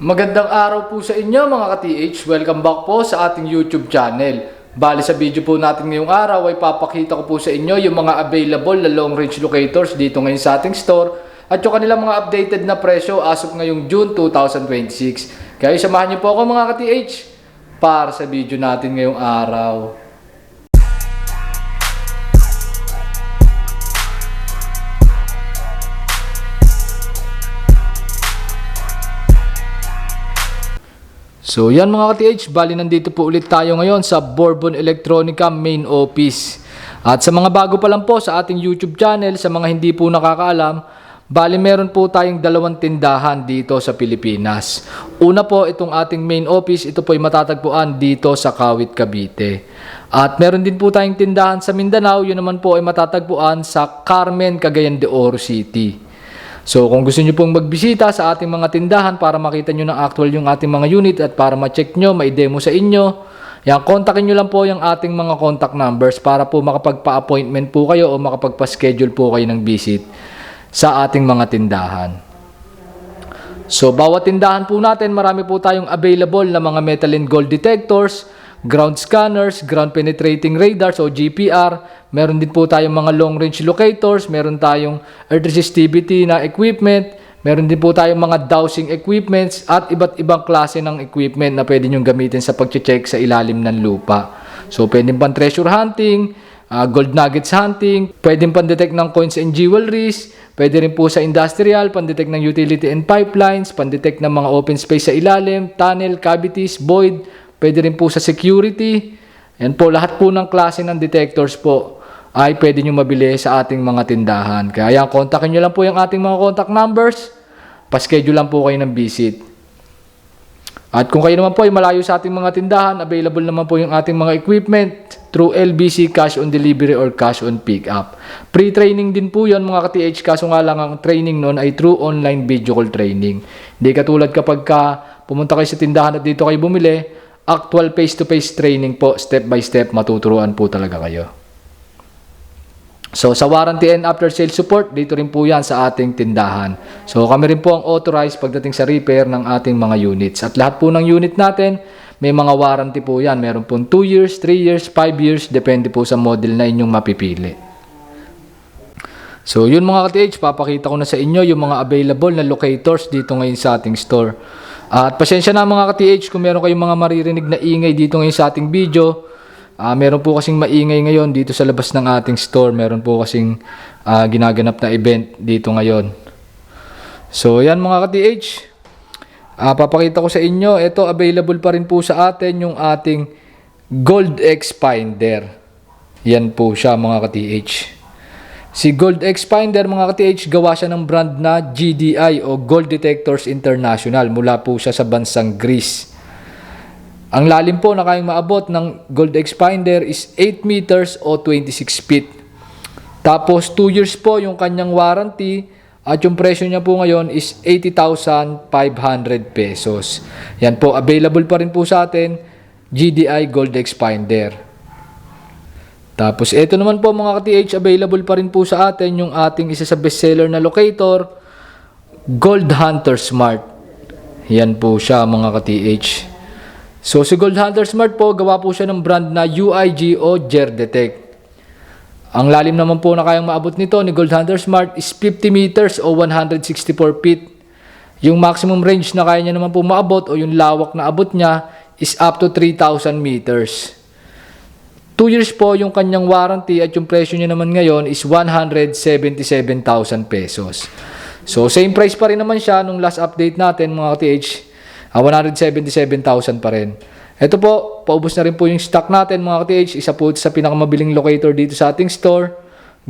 Magandang araw po sa inyo mga ka-TH. Welcome back po sa ating YouTube channel. Bali sa video po natin ngayong araw ay papakita ko po sa inyo yung mga available na long range locators dito ngayon sa ating store at yung kanilang mga updated na presyo as of ngayong June 2026. Kaya samahan niyo po ako mga ka-TH para sa video natin ngayong araw. So yan mga ka-TH, bali nandito po ulit tayo ngayon sa Bourbon Electronica main office. At sa mga bago pa lang po sa ating YouTube channel, sa mga hindi po nakakaalam, bali meron po tayong dalawang tindahan dito sa Pilipinas. Una po itong ating main office, ito po ay matatagpuan dito sa Kawit, Cavite. At meron din po tayong tindahan sa Mindanao, yun naman po ay matatagpuan sa Carmen, Cagayan de Oro City. So kung gusto nyo pong magbisita sa ating mga tindahan para makita nyo ng actual yung ating mga unit at para ma-check nyo, ma-demo sa inyo, yan, kontakin nyo lang po yung ating mga contact numbers para po makapagpa-appointment po kayo o makapagpa-schedule po kayo ng visit sa ating mga tindahan. So bawat tindahan po natin, marami po tayong available na mga metal and gold detectors, ground scanners, ground penetrating radars o GPR. Meron din po tayong mga long range locators, meron tayong earth resistivity na equipment, meron din po tayong mga dowsing equipments at iba't ibang klase ng equipment na pwede nyo gamitin sa pag-check sa ilalim ng lupa. So pwede pang treasure hunting, gold nuggets hunting, pwede pang detect ng coins and jewelries, pwede rin po sa industrial, pan-detect ng utility and pipelines, pan-detect ng mga open space sa ilalim, tunnel, cavities, void, pwede rin po sa security. Yan po, lahat po ng klase ng detectors po ay pwede nyo mabili sa ating mga tindahan. Kaya kontakin nyo lang po yung ating mga contact numbers. Pa-schedule lang po kayo ng visit. At kung kayo naman po ay malayo sa ating mga tindahan, available naman po yung ating mga equipment through LBC, cash on delivery or cash on pick-up. Pre-training din po yun mga ka-TH, kaso nga lang ang training noon ay through online video call training. Hindi katulad kapag pumunta kayo sa tindahan at dito kayo bumili, actual face-to-face training po, step by step, matuturuan po talaga kayo. So, sa warranty and after sales support, dito rin po yan sa ating tindahan. So, kami rin po ang authorized pagdating sa repair ng ating mga units. At lahat po ng unit natin, may mga warranty po yan. Meron po 2 years, 3 years, 5 years, depende po sa model na inyong mapipili. So, yun mga ka-TH, papakita ko na sa inyo yung mga available na locators dito ngayon sa ating store. At pasensya na mga ka-TH kung meron kayong mga maririnig na ingay dito ngayon sa ating video. Meron po kasing maingay ngayon dito sa labas ng ating store. Meron po kasing ginaganap na event dito ngayon. So yan mga ka-TH. Papakita ko sa inyo. Ito available pa rin po sa atin yung ating Gold X Finder. Yan po siya mga ka-TH. Si Gold X Finder mga ka-TH, gawa siya ng brand na GDI o Gold Detectors International. Mula po siya sa bansang Greece. Ang lalim po na kayang maabot ng Gold X Finder is 8 meters o 26 feet. Tapos 2 years po yung kanyang warranty at yung presyo niya po ngayon is 80,500 pesos. Yan po, available pa rin po sa atin, GDI Gold X Finder. Tapos ito naman po mga ka-TH, available pa rin po sa atin yung ating isa sa bestseller na locator, Gold Hunter Smart. Yan po siya mga ka-TH. So si Gold Hunter Smart po, gawa po siya ng brand na UIG o Gerdetec. Ang lalim naman po na kayang maabot nito ni Gold Hunter Smart is 50 meters o 164 feet. Yung maximum range na kaya niya naman po maabot o yung lawak na abot niya is up to 3,000 meters. 2 years po yung kanyang warranty at yung presyo niya naman ngayon is 177,000 pesos. So same price pa rin naman siya nung last update natin mga ka-TH. 177,000 pa rin. Ito po, paubos na rin po yung stock natin mga ka-TH. Isa po sa pinakamabiling locator dito sa ating store,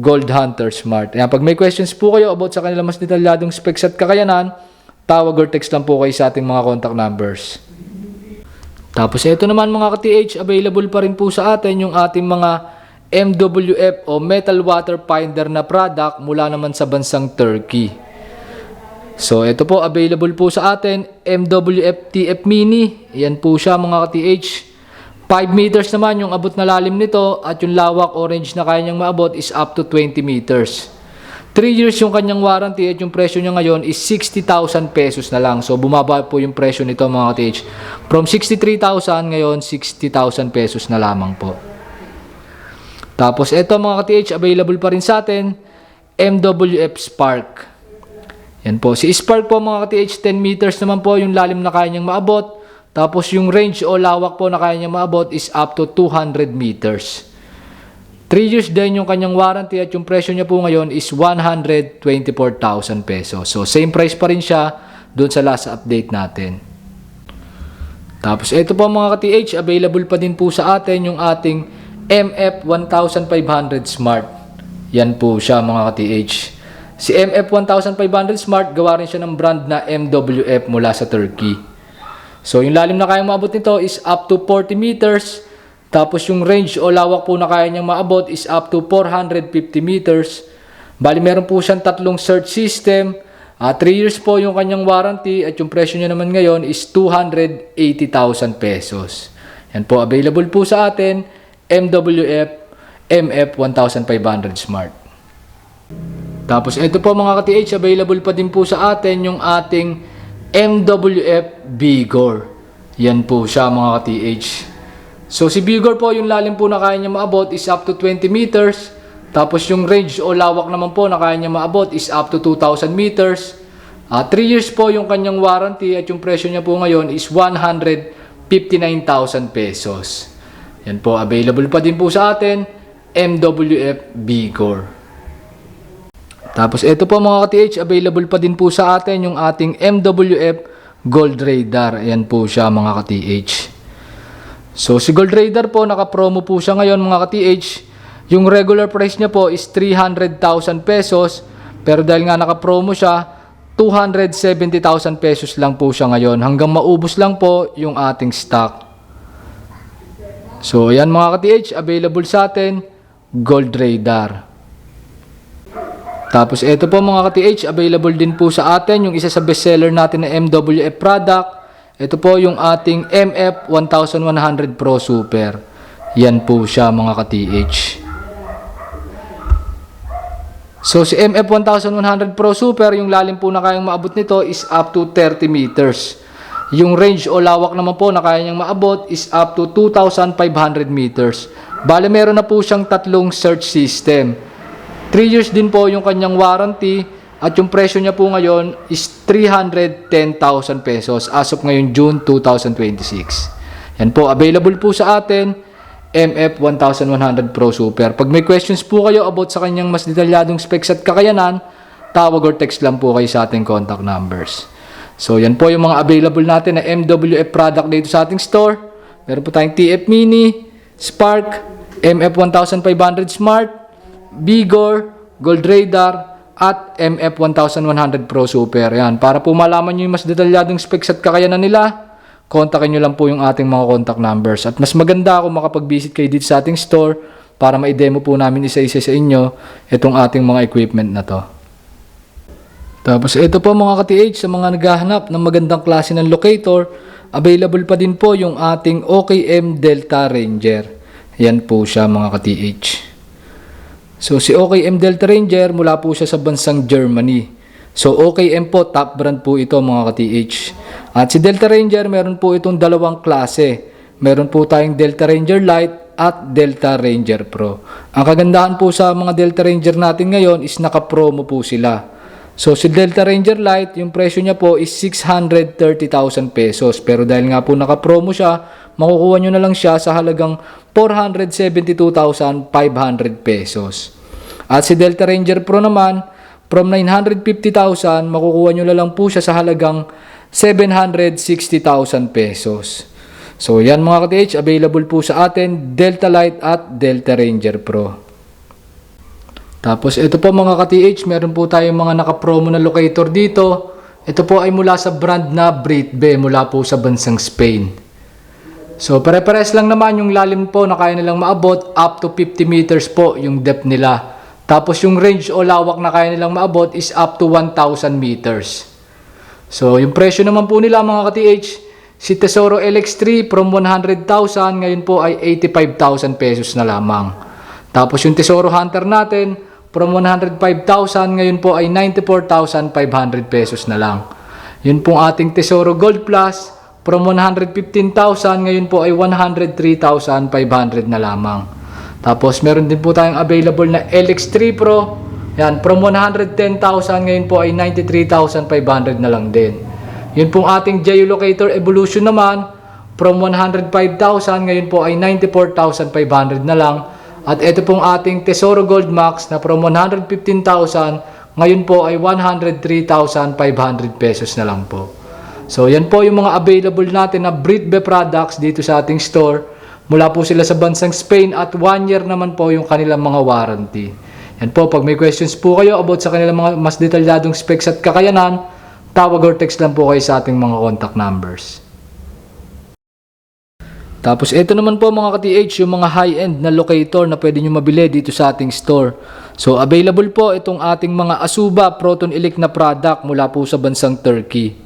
Gold Hunter Smart. Ayan, pag may questions po kayo about sa kanila mas detalyadong specs at kakayanan, tawag or text lang po kayo sa ating mga contact numbers. Tapos ito naman mga ka-TH, available pa rin po sa atin yung ating mga MWF o Metal Water Finder na product mula naman sa bansang Turkey. So, ito po, available po sa atin, MWF TF Mini. Yan po siya mga ka-TH. 5 meters naman yung abot na lalim nito at yung lawak orange na kaya niyang maabot is up to 20 meters. 3 years yung kanyang warranty at yung presyo niya ngayon is 60,000 pesos na lang. So bumaba po yung presyo nito mga ka-TH. From 63,000 ngayon 60,000 pesos na lamang po. Tapos ito mga ka-TH, available pa rin sa atin, MWF Spark. Yan po. Si Spark po mga ka-TH, 10 meters naman po yung lalim na kaya niyang maabot. Tapos yung range o lawak po na kaya niyang maabot is up to 200 meters. 3 years din yung kanyang warranty at yung presyo niya po ngayon is 124,000 pesos. So same price pa rin siya doon sa last update natin. Tapos ito po mga ka-TH, available pa din po sa atin yung ating MF1500 Smart. Yan po siya mga ka-TH. Si MF1500 Smart, gawa rin siya ng brand na MWF mula sa Turkey. So yung lalim na kayang maabot nito is up to 40 meters. Tapos yung range o lawak po na kaya niyang maabot is up to 450 meters. Bali meron po siyang tatlong search system. 3 years po yung kanyang warranty at yung presyo niya naman ngayon is 280,000 pesos. Yan po, available po sa atin, MWF MF1500 Smart. Tapos ito po mga ka-TH, available pa din po sa atin yung ating MWF Vigor. Yan po siya mga ka-TH. So si Vigor po, yung lalim po na kaya niya maabot is up to 20 meters. Tapos yung range o lawak naman po na kaya niya maabot is up to 2,000 meters. 3 years po yung kanyang warranty at yung presyo niya po ngayon is 159,000 pesos. Yan po, available pa din po sa atin, MWF Vigor. Tapos ito po mga ka-TH, available pa din po sa atin yung ating MWF Gold Radar. Ayan po siya mga ka-TH. So si Gold Radar po, naka-promo po siya ngayon mga ka-TH. Yung regular price niya po is 300,000 pesos. Pero dahil nga naka-promo siya, 270,000 pesos lang po siya ngayon. Hanggang maubos lang po yung ating stock. So yan mga ka-TH, available sa atin, Gold Radar. Tapos ito po mga ka-TH, available din po sa atin yung isa sa bestseller natin na MWF product. Ito po yung ating MF1100 Pro Super. Yan po siya mga ka-TH. So si MF1100 Pro Super, yung lalim po na kayang maabot nito is up to 30 meters. Yung range o lawak naman po na kaya niyang maabot is up to 2,500 meters. Bale meron na po siyang tatlong search system. 3 years din po yung kanyang warranty. At yung presyo niya po ngayon is 310,000 pesos as of ngayon June 2026. Yan po, available po sa atin, MF1100 Pro Super. Pag may questions po kayo about sa kanyang mas detalyadong specs at kakayanan, tawag or text lang po kayo sa ating contact numbers. So yan po yung mga available natin na MWF product dito sa ating store. Meron po tayong TF Mini, Spark, MF1500 Smart, Vigor, Gold Radar, at MF1100 Pro Super. Yan. Para po malaman nyo yung mas detalyadong specs at kakayanan nila, kontakin nyo lang po yung ating mga contact numbers. At mas maganda kung makapag-visit kayo dito sa ating store para ma-demo po namin isa-isa sa inyo itong ating mga equipment na to. Tapos ito po mga ka-TH, sa mga naghahanap ng magandang klase ng locator, available pa din po yung ating OKM Delta Ranger. Yan po siya mga ka-TH. So si OKM Delta Ranger, mula po siya sa bansang Germany. So OKM po, top brand po ito mga ka-TH. At si Delta Ranger, meron po itong dalawang klase. Meron po tayong Delta Ranger Lite at Delta Ranger Pro. Ang kagandahan po sa mga Delta Ranger natin ngayon is naka-promo po sila. So si Delta Ranger Lite, yung presyo niya po is 630,000 pesos. Pero dahil nga po naka-promo siya, makukuha nyo na lang siya sa halagang 472,500 pesos. At si Delta Ranger Pro naman, from 950,000, makukuha nyo na lang po siya sa halagang 760,000 pesos. So yan mga ka-TH, available po sa atin, Delta Lite at Delta Ranger Pro. Tapos ito po mga ka-TH, meron po tayong mga naka-promo na locator dito. Ito po ay mula sa brand na Britbe, mula po sa bansang Spain. So pare-pares lang naman yung lalim po na kaya nilang maabot, up to 50 meters po yung depth nila. Tapos yung range o lawak na kaya nilang maabot is up to 1,000 meters. So yung presyo naman po nila mga ka-TH, si Tesoro LX3 from 100,000 ngayon po ay 85,000 pesos na lamang. Tapos yung Tesoro Hunter natin from 105,000 ngayon po ay 94,500 pesos na lang. Yun pong ating Tesoro Gold Plus from 115,000 ngayon po ay 103,500 na lamang. Tapos meron din po tayong available na LX3 Pro. Yan, from 110,000 ngayon po ay 93,500 na lang din. Yun pong ating Geolocator Evolution naman, from 105,000 ngayon po ay 94,500 na lang. At ito pong ating Tesoro Gold Max na from 115,000 ngayon po ay 103,500 pesos na lang po. So yan po yung mga available natin na Britbe products dito sa ating store. Mula po sila sa bansang Spain at 1 year naman po yung kanilang mga warranty. Yan po, pag may questions po kayo about sa kanilang mga mas detalyadong specs at kakayanan, tawag or text lang po kayo sa ating mga contact numbers. Tapos ito naman po mga ka-TH, yung mga high-end na locator na pwede nyo mabili dito sa ating store. So available po itong ating mga Azuba Proton Elite na product mula po sa bansang Turkey.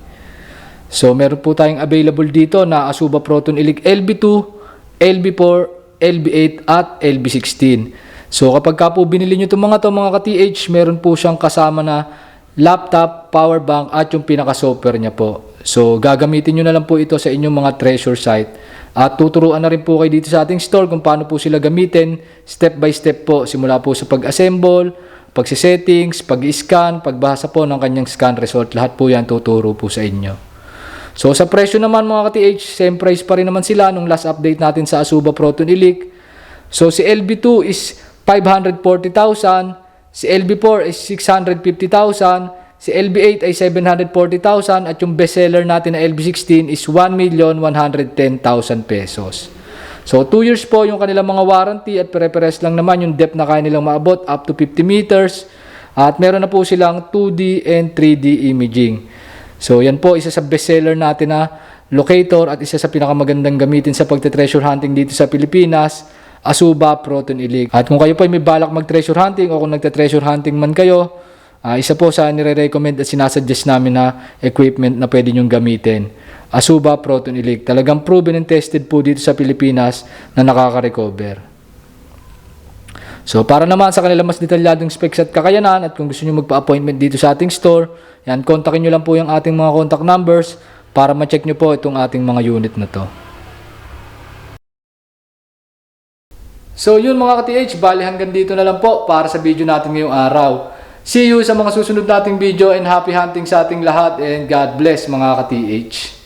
So meron po tayong available dito na Azuba Proton Elite LB2, LB4, LB8 at LB16. So kapag ka po binili nyo itong mga ka-TH, meron po siyang kasama na laptop, power bank at yung pinaka-software niya po. So gagamitin nyo na lang po ito sa inyong mga treasure site. At tuturuan na rin po kayo dito sa ating store kung paano po sila gamitin step by step po. Simula po sa pag-assemble, pagsisettings, pag-scan, pagbasa po ng kanyang scan result. Lahat po yan tuturo po sa inyo. So sa presyo naman mga ka-TH, same price pa rin naman sila nung last update natin sa Azuba Proton Elite. So si LB2 is 540,000, si LB4 is 650,000, si LB8 ay 740,000 at yung bestseller natin na LB16 is 1,110,000 pesos. So 2 years po yung kanilang mga warranty at pare-pares lang naman yung depth na kaya nilang maabot up to 50 meters at meron na po silang 2D and 3D imaging. So yan po isa sa bestseller natin na locator at isa sa pinakamagandang gamitin sa pagte-treasure hunting dito sa Pilipinas, Azuba Proton Elite. At kung kayo po ay may balak mag-treasure hunting o kung nagte-treasure hunting man kayo, isa po sa nire-recommend at sinasuggest namin na equipment na pwede nyong gamitin. Azuba Proton Elite. Talagang proven and tested po dito sa Pilipinas na nakaka-recover. So para naman sa kanila mas detalyadong specs at kakayanan at kung gusto nyo magpa-appointment dito sa ating store, yan, kontakin nyo lang po yung ating mga contact numbers para ma-check nyo po itong ating mga unit na to. So yun mga ka-TH, bali hanggang dito na lang po para sa video natin ngayong araw. See you sa mga susunod nating video and happy hunting sa ating lahat and God bless mga ka-TH.